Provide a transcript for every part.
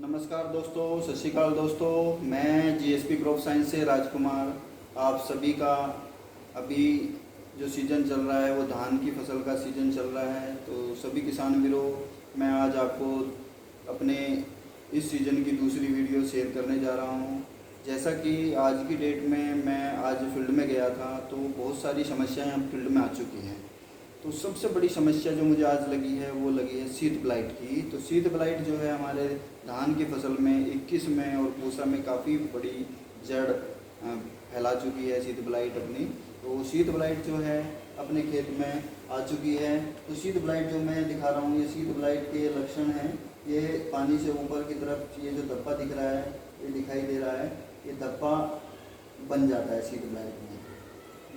नमस्कार दोस्तों, सत श्री अकाल दोस्तों। मैं जीएसपी क्रॉप साइंस से राजकुमार आप सभी का अभी जो सीज़न चल रहा है वो धान की फसल का सीज़न चल रहा है। तो सभी किसान वीरों, मैं आज आपको अपने इस सीज़न की दूसरी वीडियो शेयर करने जा रहा हूँ। जैसा कि आज की डेट में मैं आज फील्ड में गया था तो बहुत सारी समस्याएं हम फील्ड में आ चुकी हैं। तो सबसे बड़ी समस्या जो मुझे आज लगी है वो लगी है शीत ब्लाइट की। तो शीत ब्लाइट जो है हमारे धान की फसल में 21 में और पूसा में काफ़ी बड़ी जड़ फैला चुकी है शीत ब्लाइट अपनी। तो शीत ब्लाइट जो है अपने खेत में आ चुकी है। तो शीत ब्लाइट जो मैं दिखा रहा हूँ, ये शीत ब्लाइट के लक्षण हैं। ये पानी से ऊपर की तरफ ये जो धब्बा दिख रहा है, ये दिखाई दे रहा है, ये धब्बा बन जाता है शीत ब्लाइट में।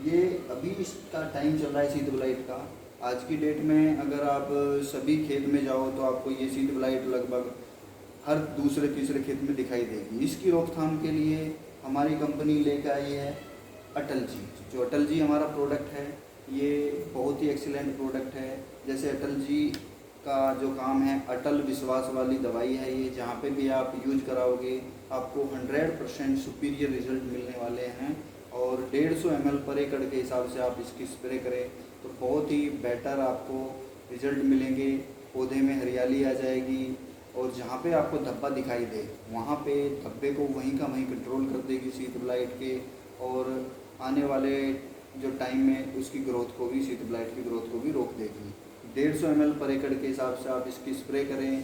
ये अभी इसका टाइम चल रहा है शीत ब्लाइट का। आज की डेट में अगर आप सभी खेत में जाओ तो आपको ये शीत ब्लाइट लगभग हर दूसरे तीसरे खेत में दिखाई देगी। इसकी रोकथाम के लिए हमारी कंपनी लेकर आई है अटल जी। जो अटल जी हमारा प्रोडक्ट है ये बहुत ही एक्सीलेंट प्रोडक्ट है। जैसे अटल जी का जो काम है, अटल विश्वास वाली दवाई है ये। जहाँ पे भी आप यूज कराओगे आपको 100% सुपीरियर रिजल्ट मिलने वाले हैं। और 150 ml पर एकड़ के हिसाब से आप इसकी स्प्रे करें तो बहुत ही बेटर आपको रिजल्ट मिलेंगे। पौधे में हरियाली आ जाएगी और जहाँ पे आपको धब्बा दिखाई दे वहाँ पे धब्बे को वहीं का वहीं कंट्रोल कर देगी शीत ब्लाइट के। और आने वाले जो टाइम में उसकी ग्रोथ को भी, शीत ब्लाइट की ग्रोथ को भी रोक देगी। 150 ml पर एकड़ के हिसाब से आप इसकी स्प्रे करें।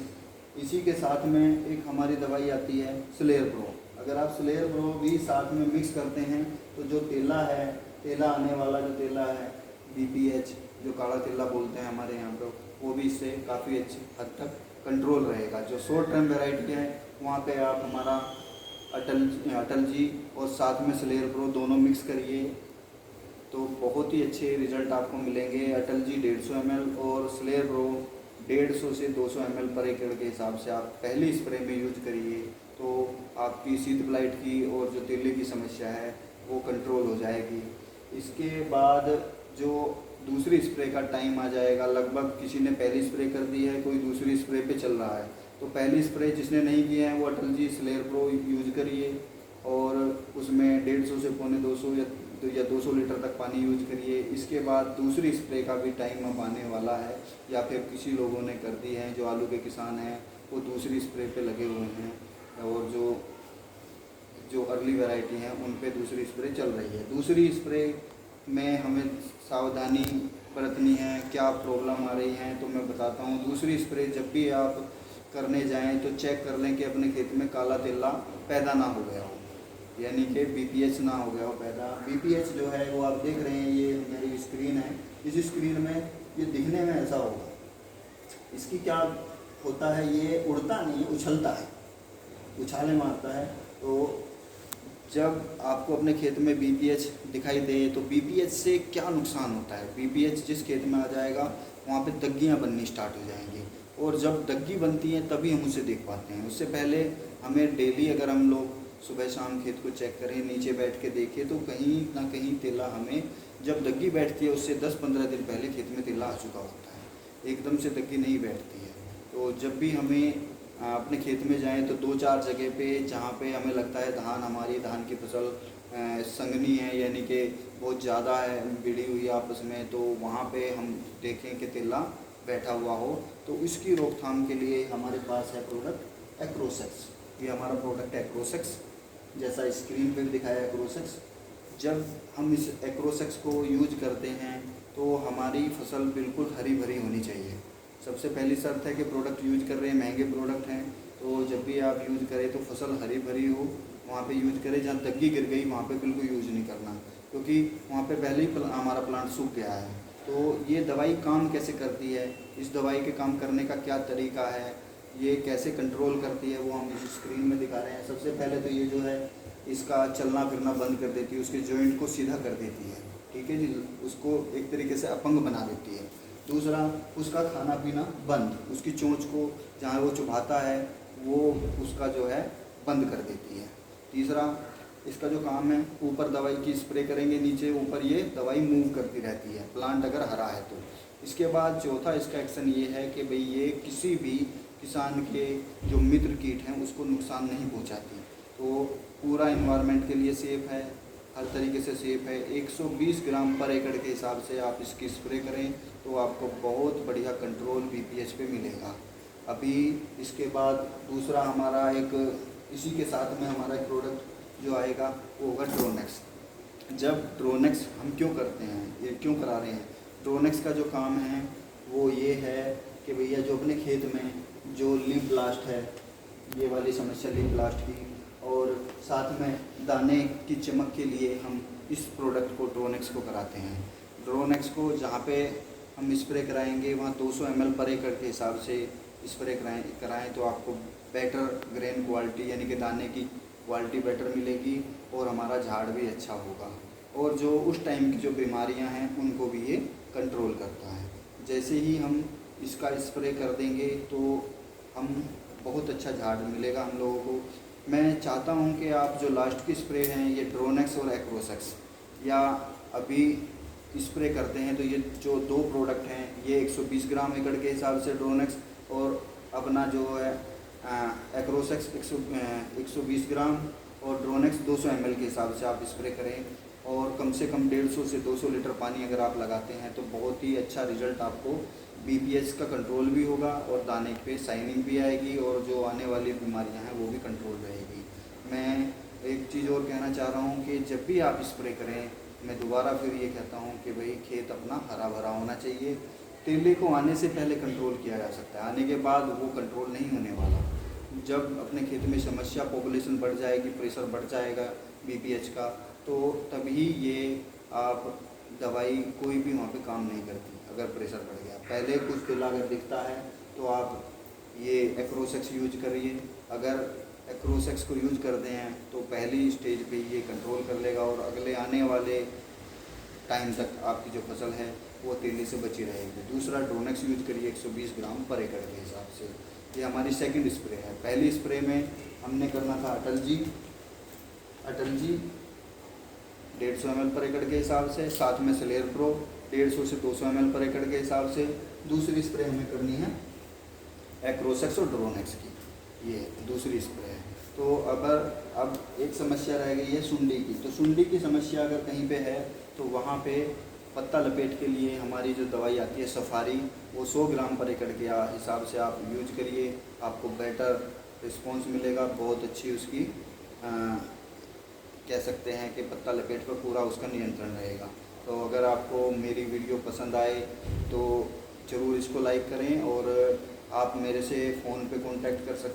इसी के साथ में एक हमारी दवाई आती है स्लेयर प्रो। अगर आप स्लेयर प्रो भी साथ में मिक्स करते हैं तो जो तेला है, तेला आने वाला जो तेला है, BPH जो काला तेला बोलते हैं हमारे यहाँ पर, वो भी इससे काफ़ी अच्छी हद तक कंट्रोल रहेगा। जो शॉर्ट टर्म वेराइटी है वहाँ पे आप हमारा अटल जी और साथ में स्लेयर प्रो दोनों मिक्स करिए तो बहुत ही अच्छे रिजल्ट आपको मिलेंगे। अटल जी 150 ml और स्लेयर प्रो 150 से 200 ml पर एकड़ के हिसाब से आप पहली स्प्रे में यूज करिए तो आपकी शीत ब्लाइट की और जो तेले की समस्या है वो कंट्रोल हो जाएगी। इसके बाद जो दूसरी स्प्रे का टाइम आ जाएगा, लगभग किसी ने पहली स्प्रे कर दी है, कोई दूसरी स्प्रे पे चल रहा है, तो पहली स्प्रे जिसने नहीं किया है वो Atal ji slayer pro use करिए और उसमें 150 से पौने 200 या 200 लीटर तक पानी यूज करिए। इसके बाद दूसरी स्प्रे का भी टाइम अब आने वाला है, या फिर किसी लोगों ने कर दी है, जो आलू के किसान हैं वो दूसरी स्प्रे पे लगे हुए हैं और जो अर्ली वैरायटी हैं उन पे दूसरी स्प्रे चल रही है। दूसरी स्प्रे में हमें सावधानी बरतनी है, क्या प्रॉब्लम आ रही है तो मैं बताता हूँ। दूसरी स्प्रे जब भी आप करने जाएं तो चेक कर लें कि अपने खेत में काला तेला पैदा ना हो गया हो, यानी कि BPH ना हो गया हो पैदा। BPH जो है वो आप देख रहे हैं, ये मेरी स्क्रीन है, इस स्क्रीन में ये दिखने में ऐसा होगा। इसकी क्या होता है, ये उड़ता नहीं, उछलता है, उछाले मारता है। तो जब आपको अपने खेत में BPH दिखाई दे तो BPH से क्या नुकसान होता है। BPH जिस खेत में आ जाएगा वहाँ पे दग्गियाँ बननी स्टार्ट हो जाएंगी और जब दग्गी बनती हैं तभी हम उसे देख पाते हैं। उससे पहले हमें डेली अगर हम लोग सुबह शाम खेत को चेक करें, नीचे बैठ के देखें तो कहीं ना कहीं तेला हमें, जब दग्गी बैठती है उससे 10-15 दिन पहले खेत में तेला आ चुका होता है, एकदम से दग्गी नहीं बैठती है। तो जब भी हमें अपने खेत में जाएं तो 2-4 जगह पे जहाँ पे हमें लगता है हमारी धान की फसल संगनी है, यानी कि बहुत ज़्यादा है, भिड़ी हुई आपस में, तो वहाँ पे हम देखें कि तेला बैठा हुआ हो। तो इसकी रोकथाम के लिए हमारे पास है प्रोडक्ट एक्रोसेक्स। ये हमारा प्रोडक्ट है एक्रोसेक्स, जैसा स्क्रीन पे भी दिखाया है एक्रोसेक्स। जब हम इस एक्रोसेक्स को यूज करते हैं तो हमारी फसल बिल्कुल हरी भरी होनी चाहिए। सबसे पहली शर्त है कि प्रोडक्ट यूज कर रहे हैं, महंगे प्रोडक्ट हैं, तो जब भी आप यूज करें तो फसल हरी भरी हो वहाँ पे यूज करें। जहाँ दग्गी गिर गई वहाँ पे बिल्कुल यूज नहीं करना, क्योंकि वहाँ पे पहले ही हमारा प्लांट सूख गया है। तो ये दवाई काम कैसे करती है, इस दवाई के काम करने का क्या तरीका है, ये कैसे कंट्रोल करती है, वो हम इस स्क्रीन में दिखा रहे हैं। सबसे पहले तो ये जो है इसका चलना फिरना बंद कर देती है, उसके जॉइंट को सीधा कर देती है, ठीक है जी, उसको एक तरीके से अपंग बना देती है। दूसरा, उसका खाना पीना बंद, उसकी चोंच को जहाँ वो चुभाता है वो उसका जो है बंद कर देती है। तीसरा, इसका जो काम है, ऊपर दवाई की स्प्रे करेंगे, नीचे ऊपर ये दवाई मूव करती रहती है प्लांट अगर हरा है तो। इसके बाद चौथा इसका एक्शन ये है कि भाई ये किसी भी किसान के जो मित्र कीट हैं उसको नुकसान नहीं पहुंचाती। तो पूरा एनवायरनमेंट के लिए सेफ़ है, हर तरीके से सेफ़ है। 120 ग्राम पर एकड़ के हिसाब से आप इसकी स्प्रे करें तो आपको बहुत बढ़िया कंट्रोल BPH पे मिलेगा। अभी इसके बाद दूसरा हमारा एक इसी के साथ में हमारा एक प्रोडक्ट जो आएगा वो होगा ड्रोनेक्स। जब ड्रोनेक्स हम क्यों करते हैं, ये क्यों करा रहे हैं, ड्रोनेक्स का जो काम है वो ये है कि भैया जो अपने खेत में जो लीफ ब्लास्ट है, ये वाली समस्या लीफ ब्लास्ट की, और साथ में दाने की चमक के लिए हम इस प्रोडक्ट को ड्रोनेक्स को कराते हैं। ड्रोनेक्स को जहाँ पे हम स्प्रे कराएंगे वहाँ 200 ml पर एकड़ के हिसाब से स्प्रे कराएं तो आपको बेटर ग्रेन क्वालिटी यानी कि दाने की क्वालिटी बेटर मिलेगी और हमारा झाड़ भी अच्छा होगा। और जो उस टाइम की जो बीमारियां हैं उनको भी ये कंट्रोल करता है। जैसे ही हम इसका स्प्रे कर देंगे तो हम बहुत अच्छा झाड़ मिलेगा हम लोगों को। मैं चाहता हूं कि आप जो लास्ट की स्प्रे हैं ये ड्रोनेक्स और एक्रोसेक्स या अभी स्प्रे करते हैं तो ये जो दो प्रोडक्ट हैं ये 120 ग्राम एकड़ के हिसाब से ड्रोनेक्स और अपना जो है एक्रोसेक्स 120 ग्राम और ड्रोनेक्स 200 ml के हिसाब से आप स्प्रे करें और कम से कम 150 से 200 लीटर पानी अगर आप लगाते हैं तो बहुत ही अच्छा रिजल्ट आपको BPH का कंट्रोल भी होगा और दाने पे शाइनिंग भी आएगी और जो आने वाली बीमारियां हैं वो भी कंट्रोल रहेगी। मैं एक चीज़ और कहना चाह रहा हूं कि जब भी आप स्प्रे करें, मैं दोबारा फिर ये कहता हूं कि भाई खेत अपना हरा भरा होना चाहिए। तेले को आने से पहले कंट्रोल किया जा सकता है, आने के बाद वो कंट्रोल नहीं होने वाला। जब अपने खेत में समस्या पॉपुलेशन बढ़ जाएगी, प्रेशर बढ़ जाएगा BPH का, तो तभी ये आप दवाई कोई भी वहाँ पे काम नहीं करती अगर प्रेशर बढ़ गया। पहले कुछ तिल अगर दिखता है तो आप ये एक्रोसेक्स यूज करिए। अगर एक्रोसेक्स को यूज करते हैं तो पहली स्टेज पे ये कंट्रोल कर लेगा और अगले आने वाले टाइम तक आपकी जो फसल है वो तेली से बची रहेगी। दूसरा ड्रोनेक्स यूज करिए 120 ग्राम पर एकड़ के हिसाब से। ये हमारी सेकंड स्प्रे है। पहली स्प्रे में हमने करना था अटल जी 150 ml पर एकड़ के हिसाब से, साथ में सलेर प्रो 150 से 200 ml पर एकड़ के हिसाब से। दूसरी स्प्रे हमें करनी है एक्रोसेक्स और ड्रोनेक्स की, ये दूसरी स्प्रे है। तो अब एक समस्या रह गई है सुंडी की। तो सुंडी की समस्या अगर कहीं पे है तो वहाँ पे पत्ता लपेट के लिए हमारी जो दवाई आती है सफारी, वो 100 ग्राम पर एकड़ के हिसाब से आप यूज करिए, आपको बेटर रिस्पॉन्स मिलेगा। बहुत अच्छी उसकी कह सकते हैं कि पत्ता लपेट पर पूरा उसका नियंत्रण रहेगा। तो अगर आपको मेरी वीडियो पसंद आए तो ज़रूर इसको लाइक करें और आप मेरे से फ़ोन पे कांटेक्ट कर सकते हैं।